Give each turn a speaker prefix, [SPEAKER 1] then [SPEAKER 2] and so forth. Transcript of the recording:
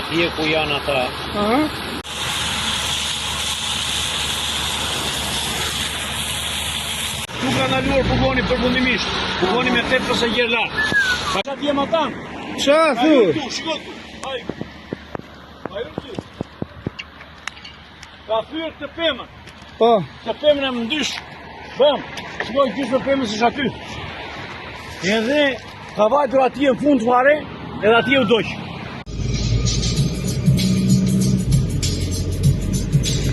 [SPEAKER 1] atje ku janë ata. Tu ka ndaluar furgoni përfundimisht. Furgoni me 8 pasagjerë lartë. Ka atje më tanë.
[SPEAKER 2] Qa thu?
[SPEAKER 1] Shiko tu. Ajo tu. Ka thyrë të pëmën.
[SPEAKER 2] Po.
[SPEAKER 1] Të pëmën e më ndysh. Bëm, shkoj gjysë në pëmës është aty. Edhe ka vajtur atje në fund fare, edhe atje u doqë.